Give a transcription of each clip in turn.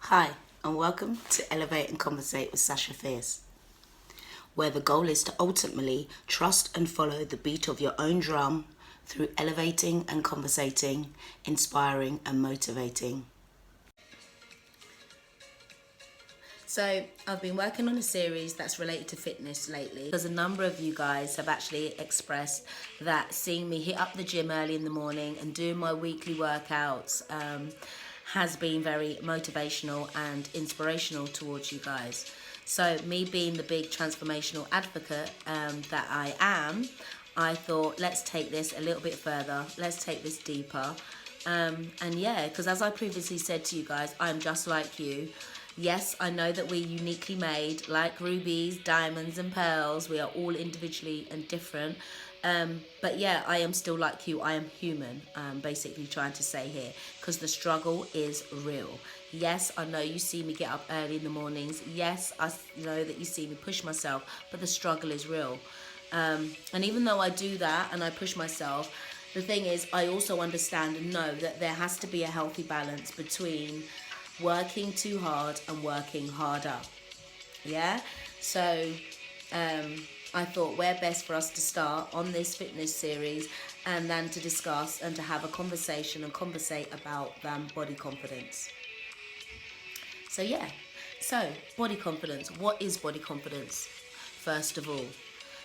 Hi, and welcome to Elevate and Conversate with Sasha Fierce, where the goal is to ultimately trust and follow the beat of your own drum through elevating and conversating, inspiring and motivating. So, I've been working on a series that's related to fitness lately because a number of you guys have actually expressed that seeing me hit up the gym early in the morning and doing my weekly workouts has been very motivational and inspirational towards you guys. So, me being the big transformational advocate that I am, I thought, let's take this a little bit further, let's take this deeper. And yeah, because as I previously said to you guys, I'm just like you. Yes, I know that we're uniquely made, like rubies, diamonds, and pearls. We are all individually and different. But yeah, I am still like you. I am human, basically trying to say here, because the struggle is real. Yes, I know you see me get up early in the mornings. Yes, I know that you see me push myself, but the struggle is real. And even though I do that and I push myself, the thing is, I also understand and know that there has to be a healthy balance between working too hard and working harder. Yeah? So I thought where best for us to start on this fitness series and then to discuss and to have a conversation and conversate about body confidence. So yeah. So body confidence. What is body confidence? First of all.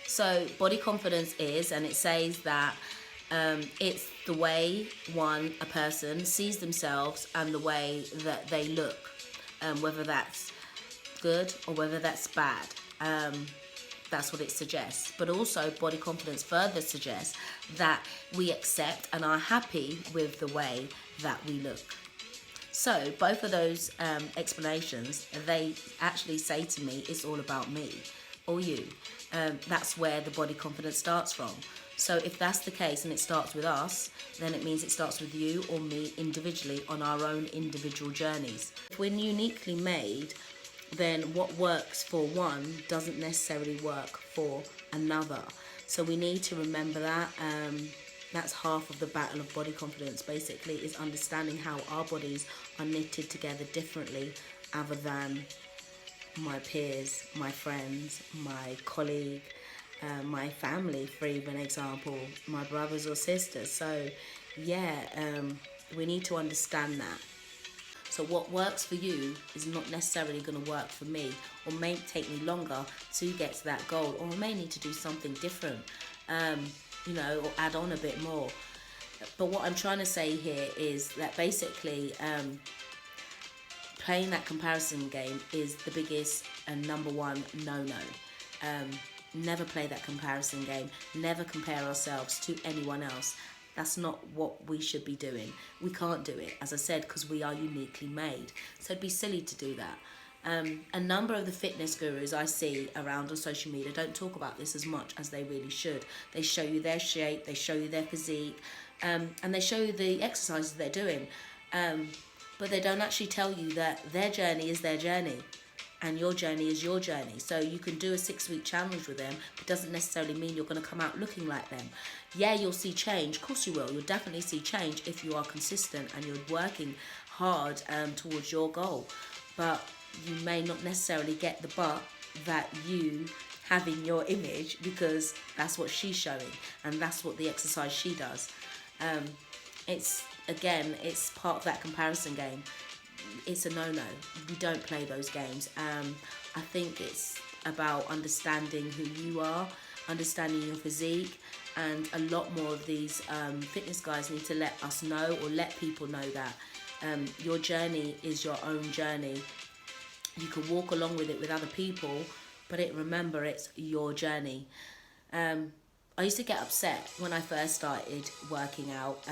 So body confidence is, and it says that it's the way a person sees themselves and the way that they look, whether that's good or whether that's bad. That's what it suggests. But also, body confidence further suggests that we accept and are happy with the way that we look. So, both of those explanations, they actually say to me, it's all about me or you. That's where the body confidence starts from. So if that's the case and it starts with us, then it means it starts with you or me individually on our own individual journeys. If we're uniquely made, then what works for one doesn't necessarily work for another. So we need to remember that. That's half of the battle of body confidence, basically, is understanding how our bodies are knitted together differently other than my peers, my friends, my colleague, my family, for even example, my brothers or sisters. So yeah, we need to understand that. So what works for you is not necessarily going to work for me, or may take me longer to get to that goal, or I may need to do something different, or add on a bit more. But what I'm trying to say here is that basically playing that comparison game is the biggest and number one no-no. Never play that comparison game. Never compare ourselves to anyone else. That's not what we should be doing. We can't do it, as I said, because we are uniquely made. So it'd be silly to do that. A number of the fitness gurus I see around on social media don't talk about this as much as they really should. They show you their shape, they show you their physique, and they show you the exercises they're doing. But they don't actually tell you that their journey is their journey and your journey is your journey. So you can do a 6-week challenge with them, but it doesn't necessarily mean you're going to come out looking like them. Yeah, you'll see change. Of course you will. You'll definitely see change if you are consistent and you're working hard towards your goal. But you may not necessarily get the butt that you have in your image, because that's what she's showing and that's what the exercise she does. It's part of that comparison game. It's a no-no. We don't play those games. I think it's about understanding who you are, understanding your physique, and a lot more of these fitness guys need to let us know, or let people know, that your journey is your own journey. You can walk along with it with other people, but remember, it's your journey. I used to get upset when I first started working out,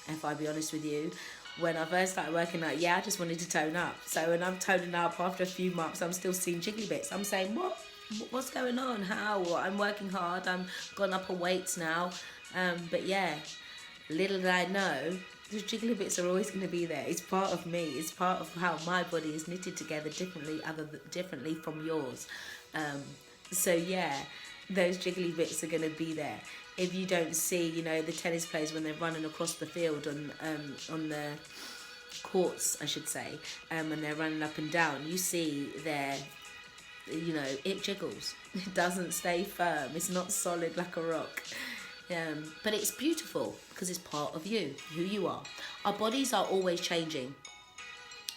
if I be honest with you. When I first started working out, I just wanted to tone up. So when I'm toning up after a few months, I'm still seeing jiggly bits. I'm saying, what? What's going on? How? I'm working hard. I'm gone up on weights now. But yeah, little did I know, the jiggly bits are always going to be there. It's part of me. It's part of how my body is knitted together differently from yours. So yeah, those jiggly bits are going to be there. If you don't see, the tennis players when they're running across the field on the courts, I should say, and they're running up and down, you see their, it jiggles. It doesn't stay firm. It's not solid like a rock. But it's beautiful because it's part of you, who you are. Our bodies are always changing.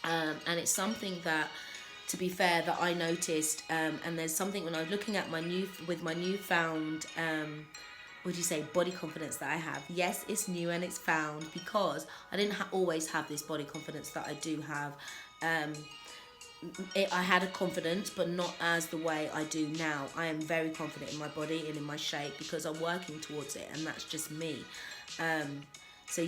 And it's something that, to be fair, that I noticed. And there's something when I was looking at my newfound, body confidence that I have. Yes, it's new and it's found because I didn't always have this body confidence that I do have. I had a confidence, but not as the way I do now. I am very confident in my body and in my shape because I'm working towards it, and that's just me. So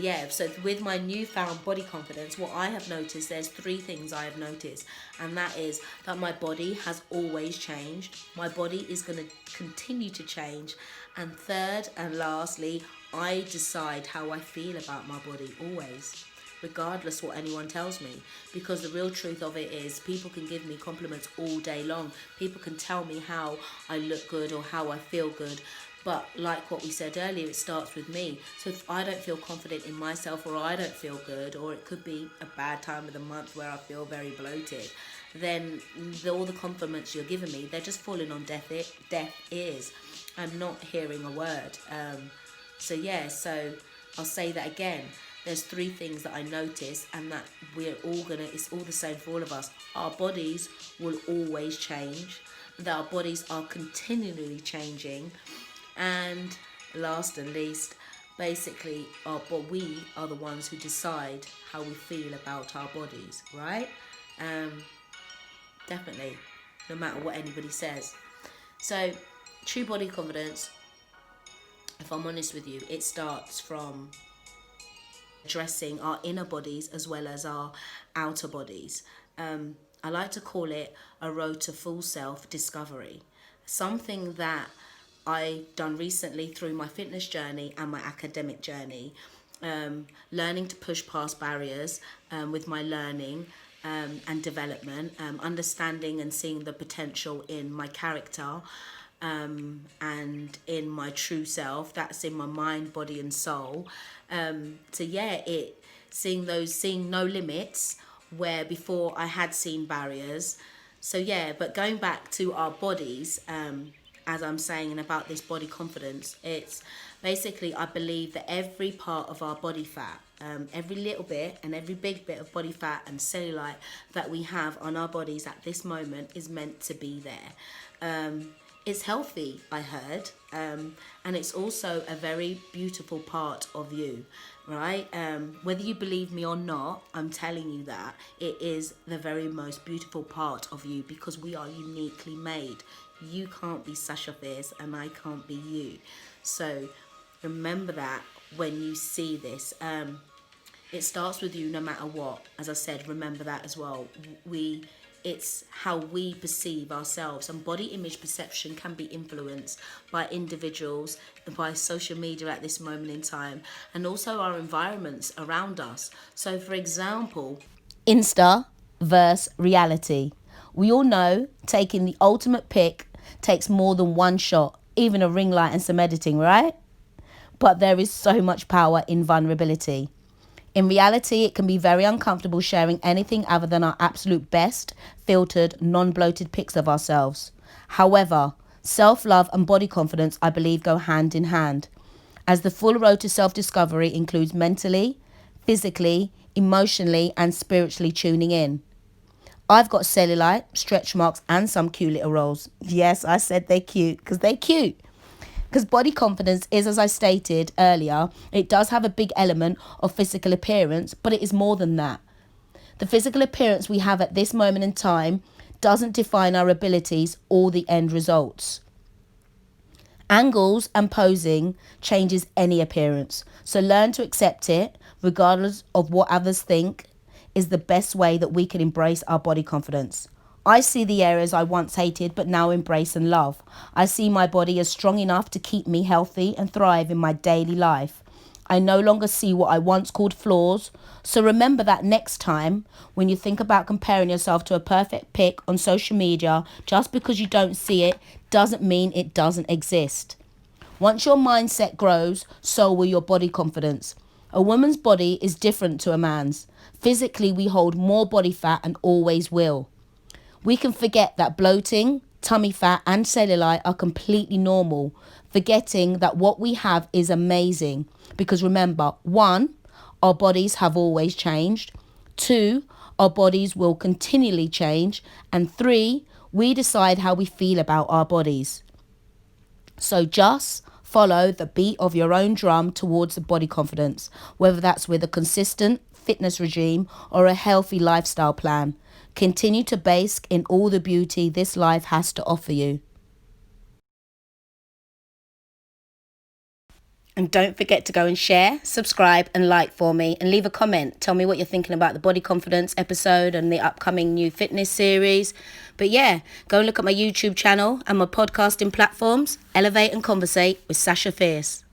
with my newfound body confidence, what I have noticed, there's 3 things I have noticed, and that is that my body has always changed. My body is going to continue to change. And third and lastly, I decide how I feel about my body always, regardless what anyone tells me, because the real truth of it is people can give me compliments all day long. People can tell me how I look good or how I feel good, but like what we said earlier, it starts with me. So if I don't feel confident in myself, or I don't feel good, or it could be a bad time of the month where I feel very bloated, then all the compliments you're giving me, they're just falling on deaf ears. I'm not hearing a word. So I'll say that again. There's 3 things that I notice, and that it's all the same for all of us. Our bodies will always change, that our bodies are continually changing, and last and least, basically, we are the ones who decide how we feel about our bodies, right? Definitely, no matter what anybody says. So, true body confidence, if I'm honest with you, it starts from addressing our inner bodies as well as our outer bodies. I like to call it a road to full self-discovery. Something that I've done recently through my fitness journey and my academic journey, learning to push past barriers with my learning and development, understanding and seeing the potential in my character, and in my true self, that's in my mind, body and soul. Seeing no limits where before I had seen barriers. But going back to our bodies, as I'm saying, and about this body confidence, it's basically, I believe that every part of our body fat, every little bit and every big bit of body fat and cellulite that we have on our bodies at this moment is meant to be there. It's healthy, I heard, and it's also a very beautiful part of you, right? Whether you believe me or not, I'm telling you that it is the very most beautiful part of you, because we are uniquely made. You can't be Sasha Fierce and I can't be you. So remember that when you see this. It starts with you no matter what. As I said, remember that as well. It's how we perceive ourselves, and body image perception can be influenced by individuals, by social media at this moment in time, and also our environments around us. So for example, Insta versus reality. We all know taking the ultimate pic takes more than one shot, even a ring light and some editing, right? But there is so much power in vulnerability. In reality, it can be very uncomfortable sharing anything other than our absolute best, filtered, non-bloated pics of ourselves. However, self-love and body confidence, I believe, go hand in hand, as the full road to self-discovery includes mentally, physically, emotionally, and spiritually tuning in. I've got cellulite, stretch marks, and some cute little rolls. Yes, I said they're cute, because they're cute. Because body confidence is, as I stated earlier, it does have a big element of physical appearance, but it is more than that. The physical appearance we have at this moment in time doesn't define our abilities or the end results. Angles and posing changes any appearance, so learn to accept it, regardless of what others think, is the best way that we can embrace our body confidence. I see the areas I once hated but now embrace and love. I see my body as strong enough to keep me healthy and thrive in my daily life. I no longer see what I once called flaws. So remember that next time when you think about comparing yourself to a perfect pic on social media, just because you don't see it doesn't mean it doesn't exist. Once your mindset grows, so will your body confidence. A woman's body is different to a man's. Physically, we hold more body fat and always will. We can forget that bloating, tummy fat and cellulite are completely normal, forgetting that what we have is amazing. Because remember, 1, our bodies have always changed. 2, our bodies will continually change. And 3, we decide how we feel about our bodies. So just follow the beat of your own drum towards the body confidence, whether that's with a consistent fitness regime or a healthy lifestyle plan. Continue to bask in all the beauty this life has to offer you. And don't forget to go and share, subscribe and like for me, and leave a comment. Tell me what you're thinking about the body confidence episode and the upcoming new fitness series. But yeah, go and look at my YouTube channel and my podcasting platforms. Elevate and Conversate with Sasha Fierce.